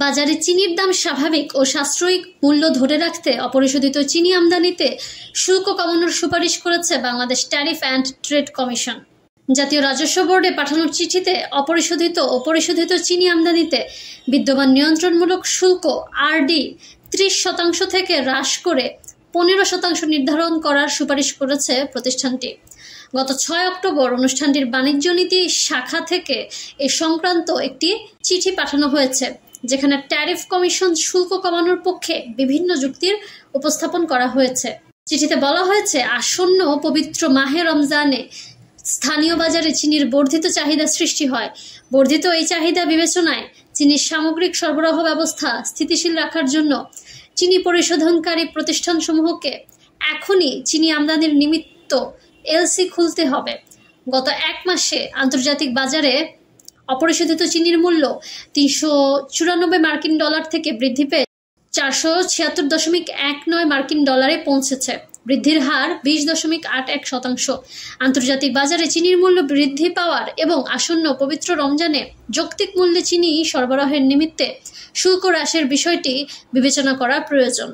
বাজারে চিনির দাম স্বাভাবিক ও সাশ্রয়ী মূল্য ধরে রাখতে অপরিশোধিত চিনি আমদানিতে শুল্ক কমানোর সুপারিশ করেছে Bangladesh tariff and trade commission. জাতীয় রাজস্ব বোর্ডে পাঠানোর চিঠিতে অপরিশোধিত ও পরিশোধিত চিনি আমদানিতে বিদ্যমান নিয়ন্ত্রণমূলক শুল্ক আরডি 30% থেকে হ্রাস করে 15% নির্ধারণ করার সুপারিশ করেছে প্রতিষ্ঠানটি। গত 6 অক্টোবর অনুষ্ঠানটির বাণিজ্য নীতি শাখা থেকে এ সংক্রান্ত একটি চিঠি পাঠানো হয়েছে, যেখানে ট্যারিফ কমিশন শুল্ক কমানোর পক্ষে বিভিন্ন যুক্তির উপস্থাপন করা হয়েছে। চিঠিতে বলা হয়েছে, আসন্ন পবিত্র মাহে রমজানে স্থানীয় বাজারে চিনির বর্ধিত চাহিদা সৃষ্টি হয়। বর্ধিত এই চাহিদা বিবেচনায় চিনির সামগ্রিক সরবরাহ ব্যবস্থা স্থিতিশীল রাখার জন্য চিনি পরিশোধনকারী প্রতিষ্ঠানসমূহকে এখনই চিনি আমদানির নিমিত্ত এলসি খুলতে হবে। গত 1 মাসে আন্তর্জাতিক বাজারে অপরিশোধিত চিনির মূল্য 394 মার্কিন ডলার থেকে বৃদ্ধি পেয়ে 476.19 মার্কিন ডলারে পৌঁছেছে। বৃদ্ধির হার 20.81%। আন্তর্জাতিক বাজারে চিনির মূল্য বৃদ্ধি পাওয়ার এবং আসন্ন পবিত্র রমজানে যৌক্তিক মূল্যে চিনি সরবরাহের নিমিত্তে শুল্ক হ্রাসের বিষয়টি বিবেচনা করা প্রয়োজন।